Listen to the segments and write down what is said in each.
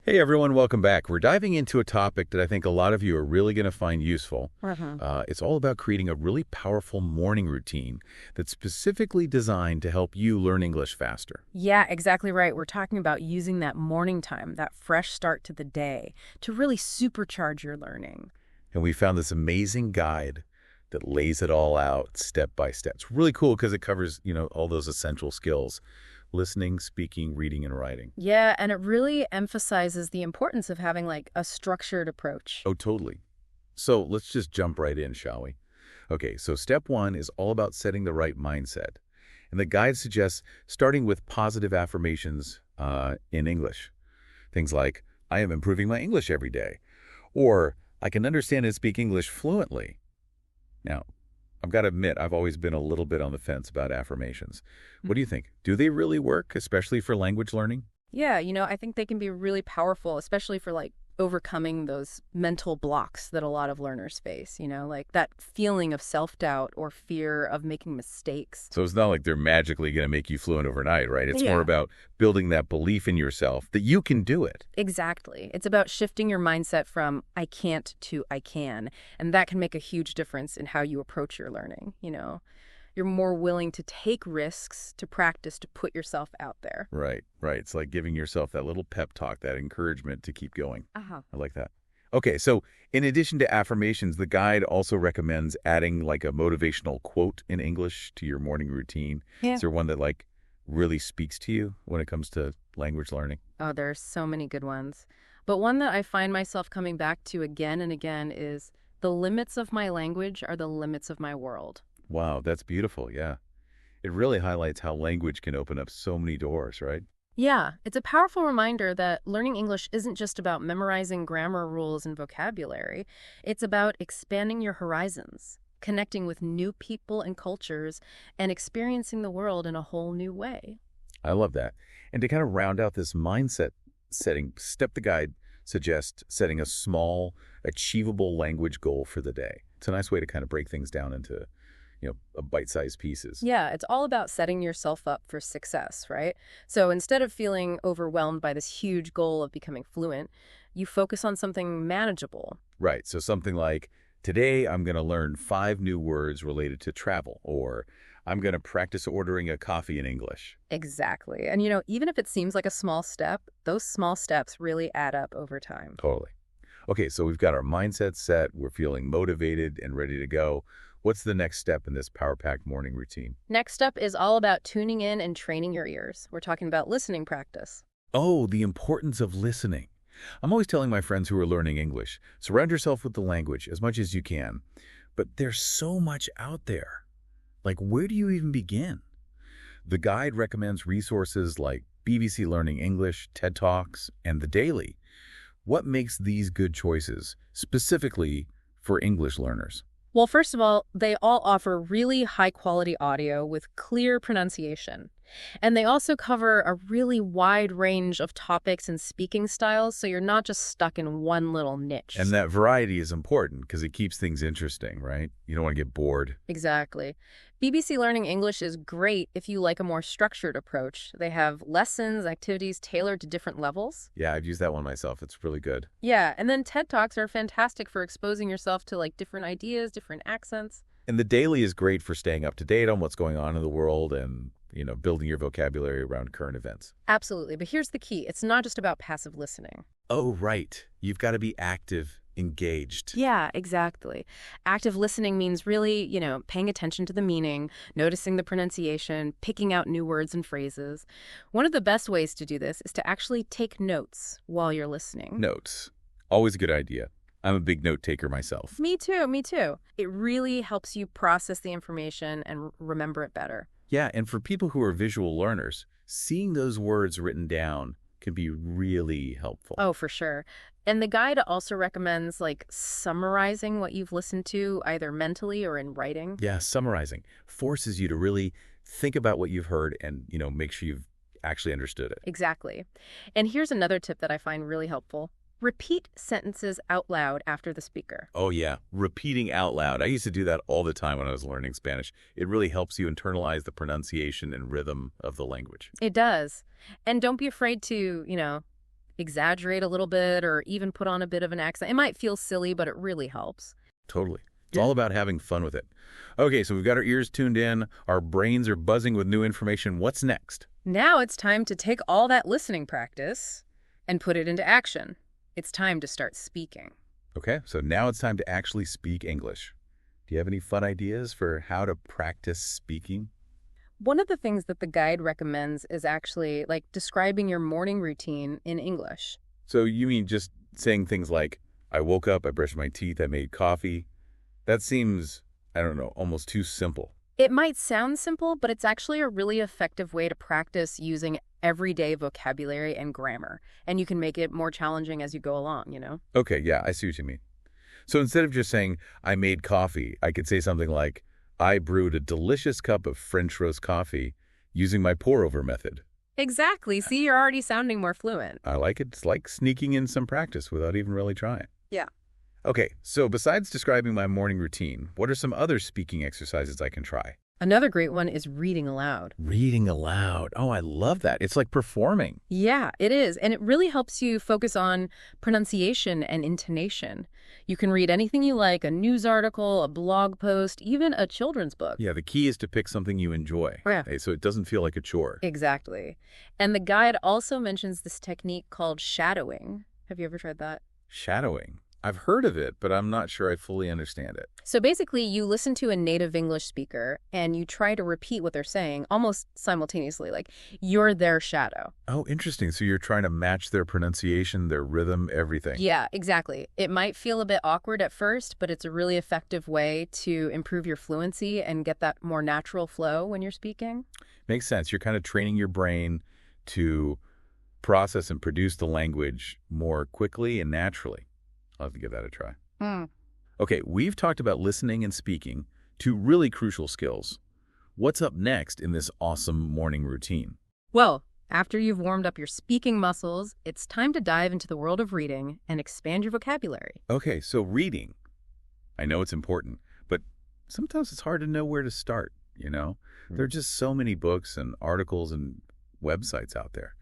Hey everyone, welcome back. We're diving into a topic that I think a lot of you are really going to find useful. It's all about creating a really powerful morning routine that's specifically designed to help you learn English faster. Yeah, exactly right. We're talking about using that morning time, that fresh start to the day, to really supercharge your learning. And we found this amazing guide that lays it all out step by step. It's really cool because it covers, all those essential skills: listening, speaking, reading, and writing. Yeah, and it really emphasizes the importance of having like a structured approach. Oh, totally. So let's just jump right in, shall we? Okay, so step one is all about setting the right mindset. And the guide suggests starting with positive affirmations in English. Things like, I am improving my English every day, or I can understand and speak English fluently. Now, I've got to admit, I've always been a little bit on the fence about affirmations. What do you think? Do they really work, especially for language learning? Yeah, I think they can be really powerful, especially for like overcoming those mental blocks that a lot of learners face, like that feeling of self-doubt or fear of making mistakes. So it's not like they're magically going to make you fluent overnight, right? It's more Yeah. about building that belief in yourself that you can do it. Exactly. It's about shifting your mindset from I can't to I can. And that can make a huge difference in how you approach your learning. You're more willing to take risks, to practice, to put yourself out there. Right, right. It's like giving yourself that little pep talk, that encouragement to keep going. Uh-huh. I like that. Okay, so in addition to affirmations, the guide also recommends adding like a motivational quote in English to your morning routine. Yeah. Is there one that like really speaks to you when it comes to language learning? Oh, there are so many good ones. But one that I find myself coming back to again and again is the limits of my language are the limits of my world. Wow, that's beautiful. Yeah. It really highlights how language can open up so many doors, right? Yeah, it's a powerful reminder that learning English isn't just about memorizing grammar rules and vocabulary. It's about expanding your horizons, connecting with new people and cultures, and experiencing the world in a whole new way. I love that. And to kind of round out this mindset setting, Step the Guide suggests setting a small, achievable language goal for the day. It's a nice way to kind of break things down into, bite-sized pieces. Yeah, it's all about setting yourself up for success, right? So instead of feeling overwhelmed by this huge goal of becoming fluent, you focus on something manageable. Right. So something like, today I'm going to learn 5 new words related to travel, or I'm going to practice ordering a coffee in English. Exactly. And even if it seems like a small step, those small steps really add up over time. Totally. Okay, so we've got our mindset set. We're feeling motivated and ready to go. What's the next step in this power-packed morning routine? Next up is all about tuning in and training your ears. We're talking about listening practice. Oh, the importance of listening. I'm always telling my friends who are learning English, surround yourself with the language as much as you can. But there's so much out there. Like, where do you even begin? The guide recommends resources like BBC Learning English, TED Talks, and The Daily. What makes these good choices, specifically for English learners? Well, first of all, they all offer really high-quality audio with clear pronunciation. And they also cover a really wide range of topics and speaking styles, so you're not just stuck in one little niche. And that variety is important because it keeps things interesting, right? You don't want to get bored. Exactly. BBC Learning English is great if you like a more structured approach. They have lessons, activities tailored to different levels. Yeah, I've used that one myself. It's really good. Yeah, and then TED Talks are fantastic for exposing yourself to like different ideas, different accents. And The Daily is great for staying up to date on what's going on in the world and, building your vocabulary around current events. Absolutely, but here's the key. It's not just about passive listening. Oh, right. You've got to be active, engaged. Yeah, exactly. Active listening means really, paying attention to the meaning, noticing the pronunciation, picking out new words and phrases. One of the best ways to do this is to actually take notes while you're listening. Notes. Always a good idea. I'm a big note taker myself. Me too, me too. It really helps you process the information and remember it better. Yeah, and for people who are visual learners, seeing those words written down can be really helpful. Oh, for sure. And the guide also recommends like summarizing what you've listened to either mentally or in writing. Yeah, summarizing forces you to really think about what you've heard and, make sure you've actually understood it. Exactly. And here's another tip that I find really helpful. Repeat sentences out loud after the speaker. Oh, yeah. Repeating out loud. I used to do that all the time when I was learning Spanish. It really helps you internalize the pronunciation and rhythm of the language. It does. And don't be afraid to, exaggerate a little bit or even put on a bit of an accent. It might feel silly, but it really helps. Totally. It's Yeah. all about having fun with it. Okay, so we've got our ears tuned in. Our brains are buzzing with new information. What's next? Now it's time to take all that listening practice and put it into action. It's time to start speaking. Okay, so now it's time to actually speak English. Do you have any fun ideas for how to practice speaking? One of the things that the guide recommends is actually like describing your morning routine in English. So you mean just saying things like, I woke up, I brushed my teeth, I made coffee. That seems, I don't know, almost too simple. It might sound simple, but it's actually a really effective way to practice using everyday vocabulary and grammar. And you can make it more challenging as you go along. Okay, yeah, I see what you mean. So instead of just saying, I made coffee, I could say something like, I brewed a delicious cup of French roast coffee using my pour-over method. Exactly. See, you're already sounding more fluent. I like it. It's like sneaking in some practice without even really trying. Yeah. Okay, so besides describing my morning routine, what are some other speaking exercises I can try? Another great one is reading aloud. Reading aloud. Oh, I love that. It's like performing. Yeah, it is. And it really helps you focus on pronunciation and intonation. You can read anything you like, a news article, a blog post, even a children's book. Yeah, the key is to pick something you enjoy. Yeah. Okay, so it doesn't feel like a chore. Exactly. And the guide also mentions this technique called shadowing. Have you ever tried that? Shadowing. I've heard of it, but I'm not sure I fully understand it. So basically, you listen to a native English speaker and you try to repeat what they're saying almost simultaneously, like you're their shadow. Oh, interesting. So you're trying to match their pronunciation, their rhythm, everything. Yeah, exactly. It might feel a bit awkward at first, but it's a really effective way to improve your fluency and get that more natural flow when you're speaking. Makes sense. You're kind of training your brain to process and produce the language more quickly and naturally. I'll have to give that a try. Okay, we've talked about listening and speaking, two really crucial skills. What's up next in this awesome morning routine? Well, after you've warmed up your speaking muscles, it's time to dive into the world of reading and expand your vocabulary. Okay, so reading. I know it's important, but sometimes it's hard to know where to start. There are just so many books and articles and websites out there.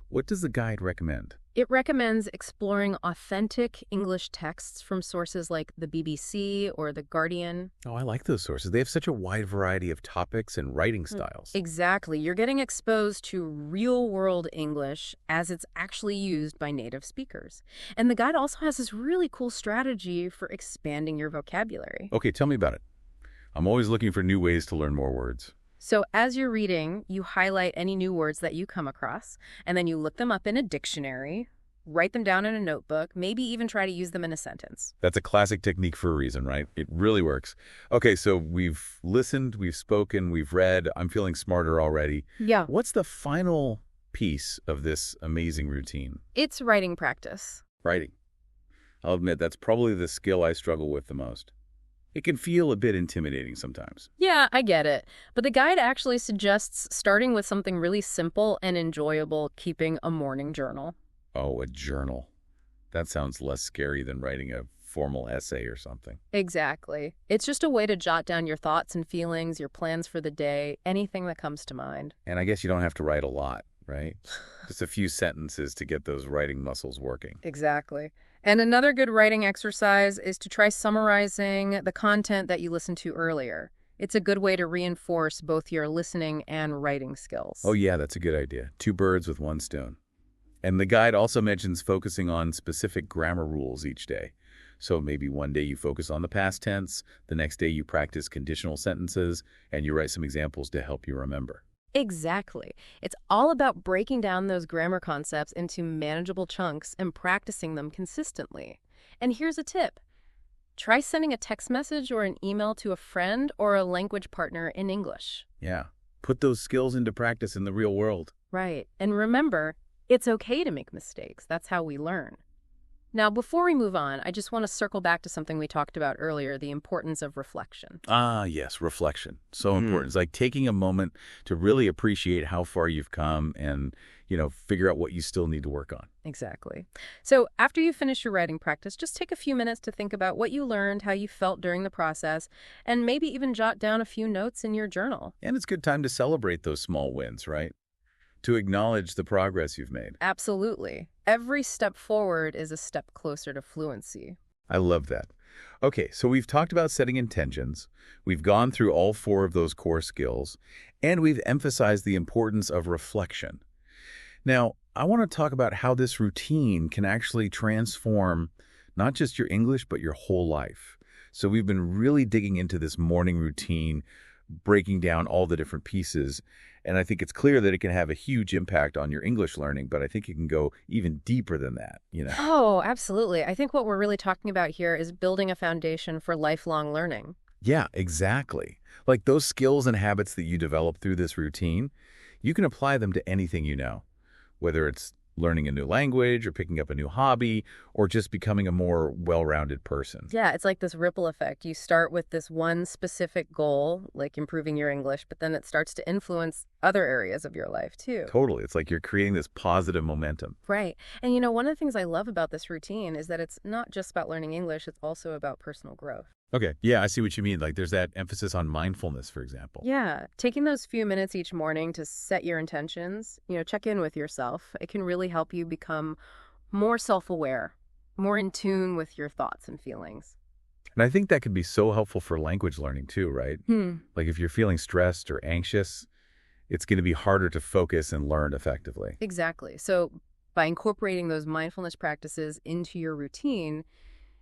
What does the guide recommend? It recommends exploring authentic English texts from sources like the BBC or The Guardian. Oh, I like those sources. They have such a wide variety of topics and writing styles. Exactly. You're getting exposed to real-world English as it's actually used by native speakers. And the guide also has this really cool strategy for expanding your vocabulary. Okay, tell me about it. I'm always looking for new ways to learn more words. So as you're reading, you highlight any new words that you come across, and then you look them up in a dictionary, write them down in a notebook, maybe even try to use them in a sentence. That's a classic technique for a reason, right? It really works. Okay, so we've listened, we've spoken, we've read. I'm feeling smarter already. Yeah. What's the final piece of this amazing routine? It's writing practice. Writing. I'll admit that's probably the skill I struggle with the most. It can feel a bit intimidating sometimes. Yeah, I get it. But the guide actually suggests starting with something really simple and enjoyable, keeping a morning journal. Oh, a journal. That sounds less scary than writing a formal essay or something. Exactly. It's just a way to jot down your thoughts and feelings, your plans for the day, anything that comes to mind. And I guess you don't have to write a lot, right? Just a few sentences to get those writing muscles working. Exactly. And another good writing exercise is to try summarizing the content that you listened to earlier. It's a good way to reinforce both your listening and writing skills. Oh yeah, that's a good idea. Two birds with one stone. And the guide also mentions focusing on specific grammar rules each day. So maybe one day you focus on the past tense, the next day you practice conditional sentences, and you write some examples to help you remember. Exactly. It's all about breaking down those grammar concepts into manageable chunks and practicing them consistently. And here's a tip. Try sending a text message or an email to a friend or a language partner in English. Yeah, put those skills into practice in the real world. Right. And remember, it's okay to make mistakes. That's how we learn. Now, before we move on, I just want to circle back to something we talked about earlier, the importance of reflection. Ah, yes, reflection. So important. It's like taking a moment to really appreciate how far you've come and, figure out what you still need to work on. Exactly. So after you finish your writing practice, just take a few minutes to think about what you learned, how you felt during the process, and maybe even jot down a few notes in your journal. And it's a good time to celebrate those small wins, right? To acknowledge the progress you've made. Absolutely. Every step forward is a step closer to fluency. I love that. Okay, so we've talked about setting intentions, we've gone through all four of those core skills, and we've emphasized the importance of reflection. Now, I want to talk about how this routine can actually transform not just your English, but your whole life. So we've been really digging into this morning routine, breaking down all the different pieces, and I think it's clear that it can have a huge impact on your English learning, but I think it can go even deeper than that. Oh, absolutely. I think what we're really talking about here is building a foundation for lifelong learning. Yeah, exactly. Like those skills and habits that you develop through this routine, you can apply them to anything you know, whether it's learning a new language or picking up a new hobby or just becoming a more well-rounded person. Yeah, it's like this ripple effect. You start with this one specific goal, like improving your English, but then it starts to influence other areas of your life too. Totally. It's like you're creating this positive momentum. Right. And one of the things I love about this routine is that it's not just about learning English, it's also about personal growth. Okay. Yeah, I see what you mean. Like there's that emphasis on mindfulness, for example. Yeah, taking those few minutes each morning to set your intentions, check in with yourself, it can really help you become more self-aware, more in tune with your thoughts and feelings. And I think that can be so helpful for language learning too, right? Hmm. Like if you're feeling stressed or anxious, it's going to be harder to focus and learn effectively. Exactly. So by incorporating those mindfulness practices into your routine,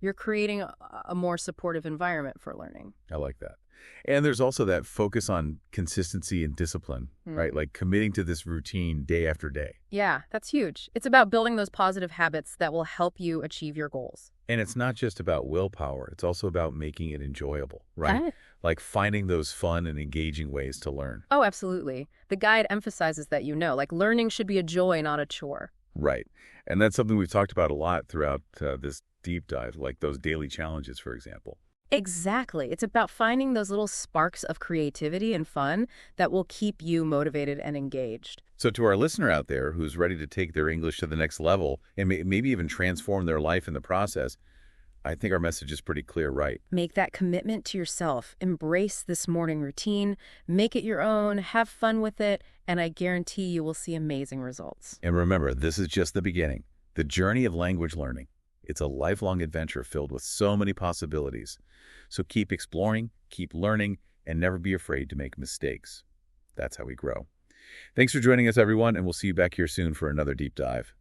you're creating a more supportive environment for learning. I like that. And there's also that focus on consistency and discipline, right? Like committing to this routine day after day. Yeah, that's huge. It's about building those positive habits that will help you achieve your goals. And it's not just about willpower. It's also about making it enjoyable, right? Right. Like finding those fun and engaging ways to learn. Oh, absolutely. The guide emphasizes that like learning should be a joy, not a chore. Right. And that's something we've talked about a lot throughout this deep dive, like those daily challenges, for example. Exactly. It's about finding those little sparks of creativity and fun that will keep you motivated and engaged. So to our listener out there who's ready to take their English to the next level and maybe even transform their life in the process, I think our message is pretty clear, right? Make that commitment to yourself. Embrace this morning routine. Make it your own. Have fun with it. And I guarantee you will see amazing results. And remember, this is just the beginning. The journey of language learning. It's a lifelong adventure filled with so many possibilities. So keep exploring, keep learning, and never be afraid to make mistakes. That's how we grow. Thanks for joining us, everyone, and we'll see you back here soon for another deep dive.